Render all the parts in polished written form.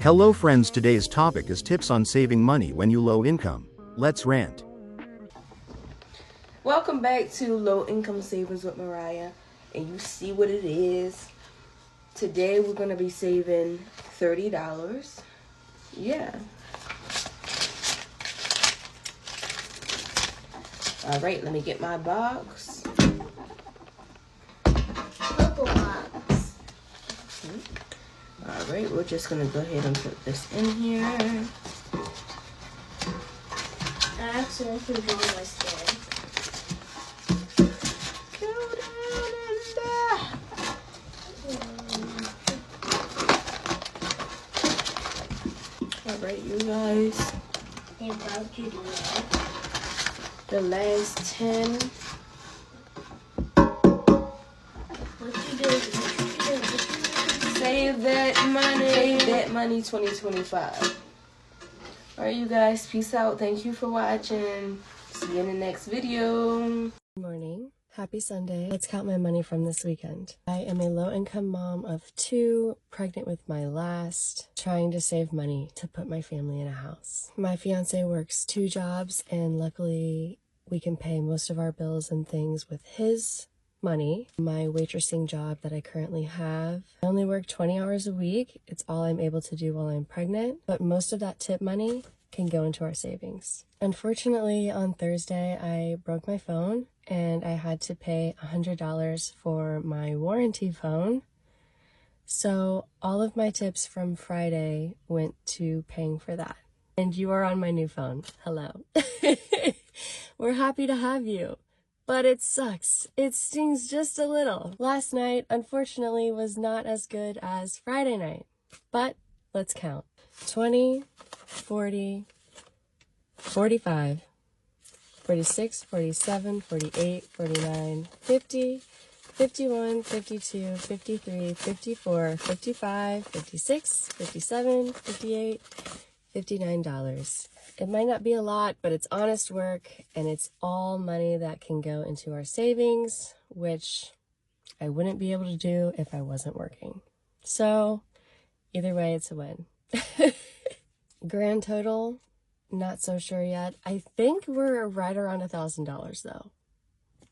Hello friends, today's topic is tips on saving money when you low income. Let's rant. Welcome back to Low Income Savings with Mariah, and you see what it is. Today we're going to be saving $30. Yeah. Alright, let me get my box. Purple box. Alright, we're just going to go ahead and put this in here. I accidentally drew my skin. Go down in there. Alright, you guys. I'm about to do that. The last 10. What you do? Save that money 2025. Alright, you guys, peace out. Thank you for watching. See you in the next video. Good morning. Happy Sunday. Let's count my money from this weekend. I am a low-income mom of 2, pregnant with my last, trying to save money to put my family in a house. My fiance works 2 jobs, and luckily we can pay most of our bills and things with his money. My waitressing job that I currently have, I only work 20 hours a week. It's all I'm able to do while I'm pregnant, but most of that tip money can go into our savings. Unfortunately, on Thursday, I broke my phone and I had to pay $100 for my warranty phone. So all of my tips from Friday went to paying for that. And you are on my new phone. Hello. We're happy to have you. But it sucks. It stings just a little. Last night, unfortunately, was not as good as Friday night. But let's count. 20, 40, 45, 46, 47, 48, 49, 50, 51, 52, 53, 54, 55, 56, 57, 58, $59. It might not be a lot, but it's honest work, and it's all money that can go into our savings, which I wouldn't be able to do if I wasn't working. So either way, it's a win. Grand total, not so sure yet. I think we're right around $1,000 though.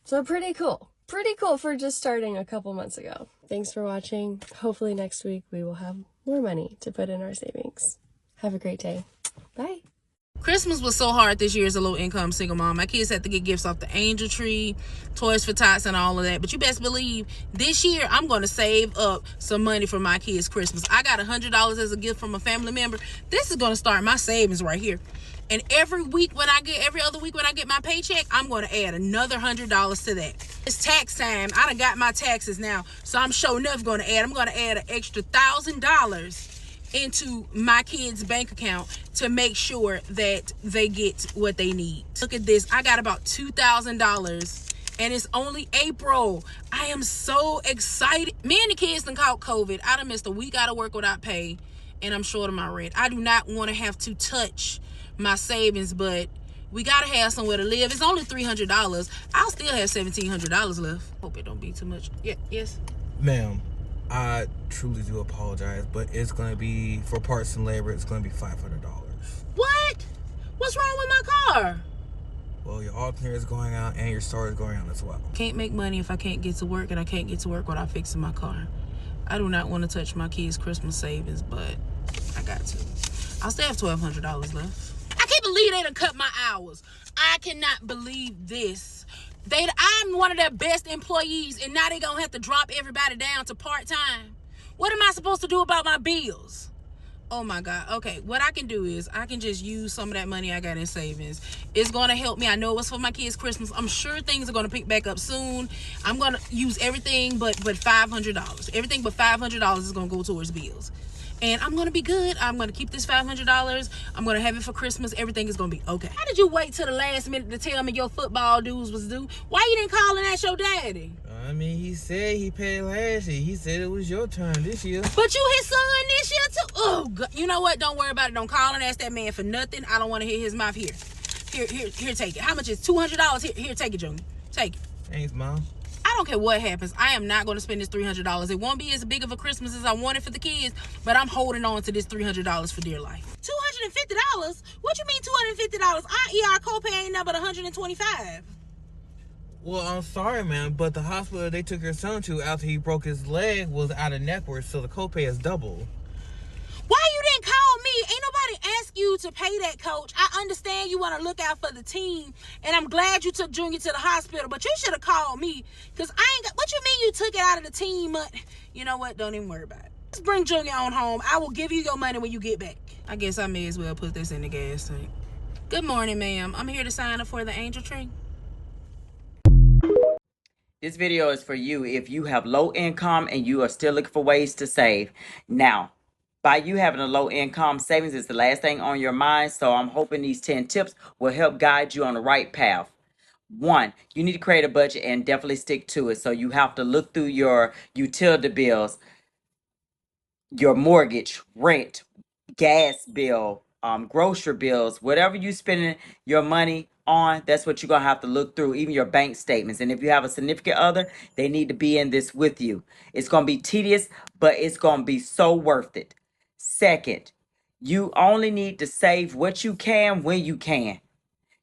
So pretty cool. Pretty cool for just starting a couple months ago. Thanks for watching. Hopefully next week we will have more money to put in our savings. Have a great day. Bye. Christmas was so hard this year as a low-income single mom. My kids had to get gifts off the angel tree, Toys for Tots, and all of that. But you best believe this year I'm going to save up some money for my kids' Christmas. I got $100 as a gift from a family member. This is going to start my savings right here. And every other week when I get my paycheck, I'm going to add another $100 to that. It's tax time. I done got my taxes now, so I'm sure enough going to add. I'm going to add an extra $1,000 into my kids' bank account to make sure that they get what they need. Look at this. I got about $2,000 and it's only April. I am so excited. Me and the kids done caught COVID. I done missed a week out of work without pay, and I'm short of my rent. I do not want to have to touch my savings, but we gotta have somewhere to live. It's only $300. I'll still have $1,700 left. Hope it don't be too much. Yeah, yes. Ma'am, I truly do apologize, but it's going to be, for parts and labor, it's going to be $500. What? What's wrong with my car? Well, your alternator is going out and your starter is going out as well. Can't make money if I can't get to work, and I can't get to work without fixing my car. I do not want to touch my kids' Christmas savings, but I got to. I'll still have $1,200 left. I can't believe they done cut my hours. I cannot believe this. I'm one of their best employees, and now they gonna have to drop everybody down to part-time. What am I supposed to do about my bills? Oh my God. Okay, what I can do is I can just use some of that money I got in savings. It's gonna help me. I know it's for my kids' Christmas. I'm sure things are gonna pick back up soon. I'm gonna use everything but $500. Everything but $500 is gonna go towards bills. And I'm gonna be good. I'm gonna keep this $500. I'm gonna have it for Christmas. Everything is gonna be okay. How did you wait till the last minute to tell me your football dues was due? Why you didn't call and ask your daddy? I mean, he said he paid last year. He said it was your turn this year. But you his son this year too? Oh, God. You know what? Don't worry about it. Don't call and ask that man for nothing. I don't want to hear his mouth. Here, take it. How much is $200? Here, take it, Junior. Take it. Thanks, Mom. I don't care what happens. I am not going to spend this $300. It won't be as big of a Christmas as I wanted for the kids, but I'm holding on to this $300 for dear life. $250? What you mean $250? Our ER copay ain't nothing but $125. Well, I'm sorry, man, but the hospital they took your son to after he broke his leg was out of network, so the copay is double. Why you didn't call me? Ain't nobody ask you to pay that, coach. I understand you want to look out for the team, and I'm glad you took Junior to the hospital, but you should have called me, because I ain't got, what you mean you took it out of the team? You know what? Don't even worry about it. Just bring Junior on home. I will give you your money when you get back. I guess I may as well put this in the gas tank. Good morning, ma'am. I'm here to sign up for the Angel Tree. This video is for you if you have low income and you are still looking for ways to save. Now, by you having a low income, savings is the last thing on your mind. So I'm hoping these 10 tips will help guide you on the right path. 1, you need to create a budget and definitely stick to it. So you have to look through your utility bills, your mortgage, rent, gas bill, grocery bills, whatever you spending your money on, that's what you're gonna have to look through, even your bank statements. And if you have a significant other, they need to be in this with you. It's gonna be tedious, but it's gonna be so worth it. Second, you only need to save what you can when you can.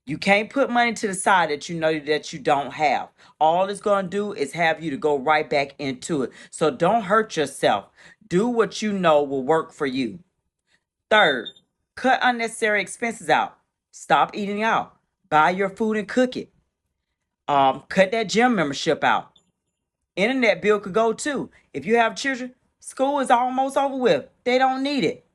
You can't put money to the side that you know that you don't have. All it's going to do is have you to go right back into it. So don't hurt yourself. Do what you know will work for you. Third, cut unnecessary expenses out. Stop eating out. Buy your food and cook it. Cut that gym membership out. Internet bill could go too. If you have children, school is almost over with. They don't need it.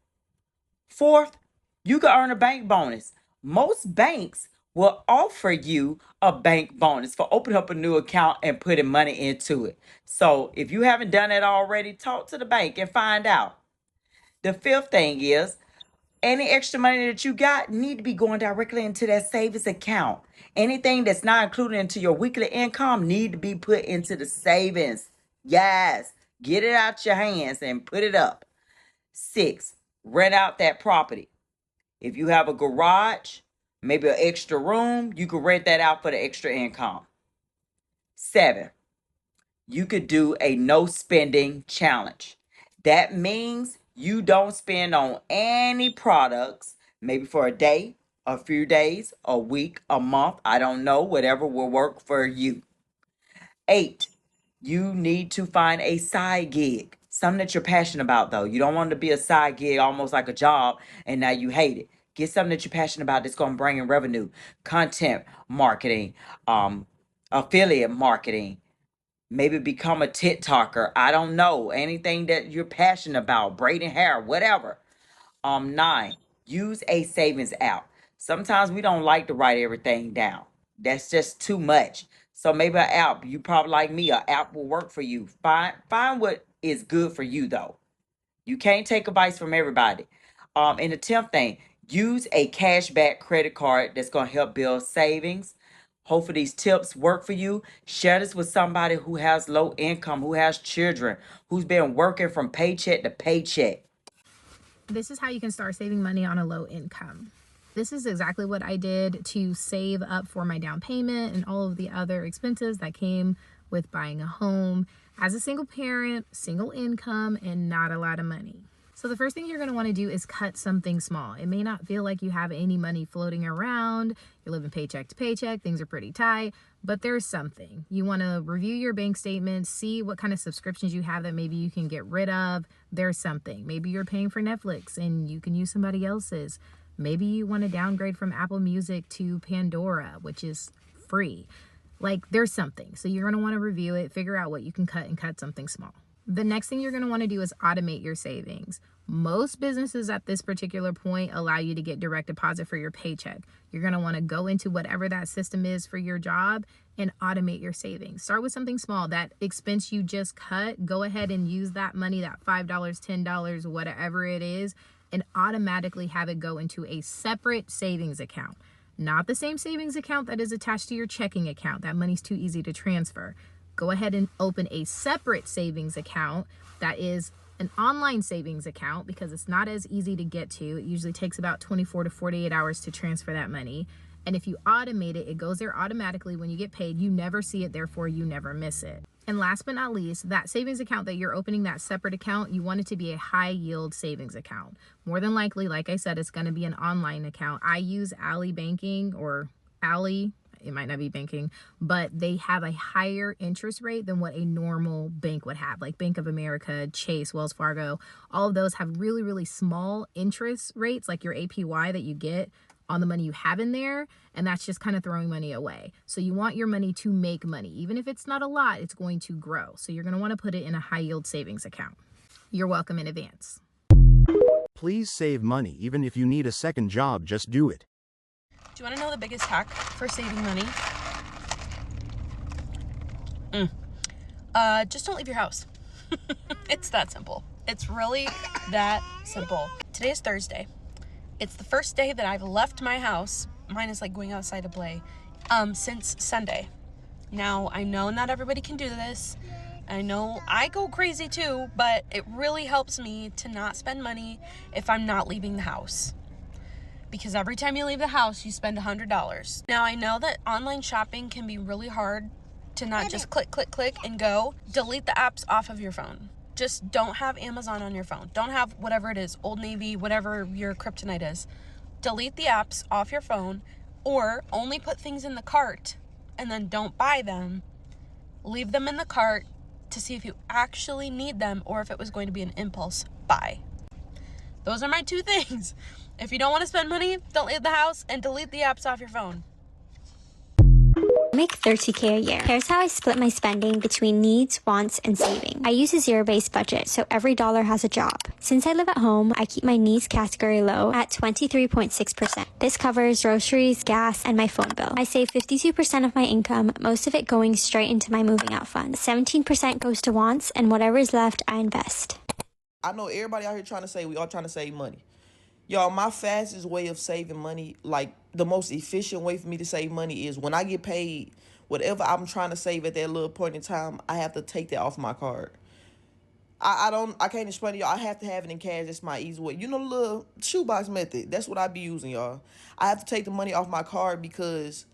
Fourth, you can earn a bank bonus. Most banks will offer you a bank bonus for opening up a new account and putting money into it. So if you haven't done it already, talk to the bank and find out. The fifth thing is, any extra money that you got need to be going directly into that savings account. Anything that's not included into your weekly income need to be put into the savings. Yes, get it out your hands and put it up. 6, rent out that property. If you have a garage, maybe an extra room, you could rent that out for the extra income. 7, you could do a no spending challenge. That means you don't spend on any products, maybe for a day, a few days, a week, a month, I don't know, whatever will work for you. 8, you need to find a side gig, something that you're passionate about though. You don't want it to be a side gig, almost like a job, and now you hate it. Get something that you're passionate about that's going to bring in revenue, content marketing, affiliate marketing, maybe become a TikToker. I don't know, anything that you're passionate about, braiding hair, whatever. 9, use a savings app. Sometimes we don't like to write everything down. That's just too much. So maybe an app, you probably like me, an app will work for you. Find what is good for you though. You can't take advice from everybody. And the 10th thing, use a cashback credit card that's going to help build savings. Hopefully these tips work for you. Share this with somebody who has low income, who has children, who's been working from paycheck to paycheck. This is how you can start saving money on a low income. This is exactly what I did to save up for my down payment and all of the other expenses that came with buying a home as a single parent, single income, and not a lot of money. So the first thing you're going to want to do is cut something small. It may not feel like you have any money floating around. You're living paycheck to paycheck. Things are pretty tight, but there's something. You want to review your bank statements, see what kind of subscriptions you have that maybe you can get rid of. There's something. Maybe you're paying for Netflix and you can use somebody else's. Maybe you want to downgrade from Apple Music to Pandora, which is free. Like, there's something. So you're going to want to review it, figure out what you can cut, and cut something small. The next thing you're going to want to do is automate your savings. Most businesses at this particular point allow you to get direct deposit for your paycheck. You're going to want to go into whatever that system is for your job and automate your savings. Start with something small. That expense you just cut, go ahead and use that money, that $5, $10, whatever it is, and automatically have it go into a separate savings account. Not the same savings account that is attached to your checking account. That money's too easy to transfer. Go ahead and open a separate savings account that is an online savings account, because it's not as easy to get to. It usually takes about 24 to 48 hours to transfer that money. And if you automate it, it goes there automatically. When you get paid, you never see it, therefore you never miss it. And last but not least, that savings account that you're opening, that separate account, you want it to be a high yield savings account. More than likely, like I said, it's going to be an online account. I use Ally Banking or Ally. It might not be banking, but they have a higher interest rate than what a normal bank would have. Like Bank of America, Chase, Wells Fargo, all of those have really, really small interest rates, like your APY that you get on the money you have in there, and that's just kind of throwing money away. So you want your money to make money. Even if it's not a lot, it's going to grow. So you're going to want to put it in a high yield savings account. You're welcome in advance. Please save money. Even if you need a second job, just do it. Do you want to know the biggest hack for saving money? Just don't leave your house. It's that simple. It's really that simple. Today is Thursday. It's the first day that I've left my house, mine is like going outside to play, since Sunday. Now, I know not everybody can do this. I know I go crazy too, but it really helps me to not spend money if I'm not leaving the house. Because every time you leave the house, you spend $100. Now, I know that online shopping can be really hard to not just click, click, click and go. Delete the apps off of your phone. Just don't have Amazon on your phone. Don't have whatever it is, Old Navy, whatever your kryptonite is. Delete the apps off your phone, or only put things in the cart and then don't buy them. Leave them in the cart to see if you actually need them or if it was going to be an impulse buy. Those are my two things. If you don't want to spend money, don't leave the house and delete the apps off your phone. I make $30K a year. Here's how I split my spending between needs, wants, and saving. I use a zero-based budget, so every dollar has a job. Since I live at home, I keep my needs category low at 23.6%. This covers groceries, gas, and my phone bill. I save 52% of my income, most of it going straight into my moving out fund. 17% goes to wants, and whatever is left, I invest. I know everybody out here trying to say we all trying to save money. Y'all, my fastest way of saving money, like the most efficient way for me to save money is when I get paid, whatever I'm trying to save at that little point in time, I have to take that off my card. I can't explain to y'all. I have to have it in cash. That's my easy way. You know, the little shoebox method. That's what I be using, y'all. I have to take the money off my card because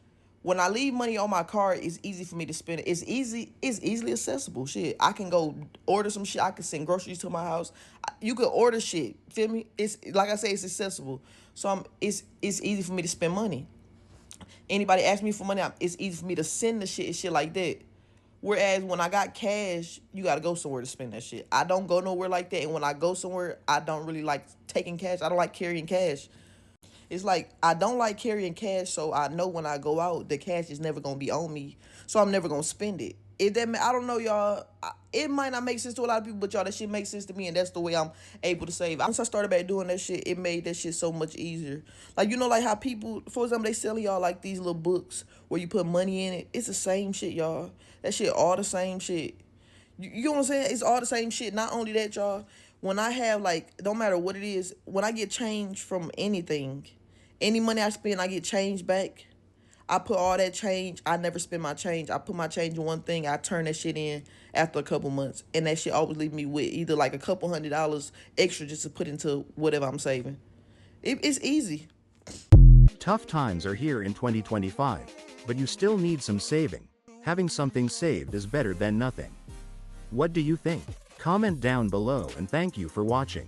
when I leave money on my card, it's easy for me to spend it. It's easily accessible. Shit, I can go order some shit. I can send groceries to my house. You could order shit. Feel me? It's like I say, it's accessible. So it's easy for me to spend money. Anybody ask me for money, it's easy for me to send the shit and shit like that. Whereas when I got cash, you got to go somewhere to spend that shit. I don't go nowhere like that. And when I go somewhere, I don't really like taking cash. I don't like carrying cash. It's like I don't like carrying cash, so I know when I go out, the cash is never going to be on me. So I'm never going to spend it. I don't know, y'all. It might not make sense to a lot of people, but y'all, that shit makes sense to me, and that's the way I'm able to save. Once I started back doing that shit, it made that shit so much easier. Like, you know, like how people, for example, they sell y'all like these little books where you put money in it. It's the same shit, y'all. That shit all the same shit. You know what I'm saying? It's all the same shit. Not only that, y'all, when I have, like, don't matter what it is, when I get change from anything, any money I spend, I get change back. I put all that change. I never spend my change. I put my change in one thing. I turn that shit in after a couple months. And that shit always leave me with either like a couple $100 extra just to put into whatever I'm saving. It's easy. Tough times are here in 2025, but you still need some saving. Having something saved is better than nothing. What do you think? Comment down below, and thank you for watching.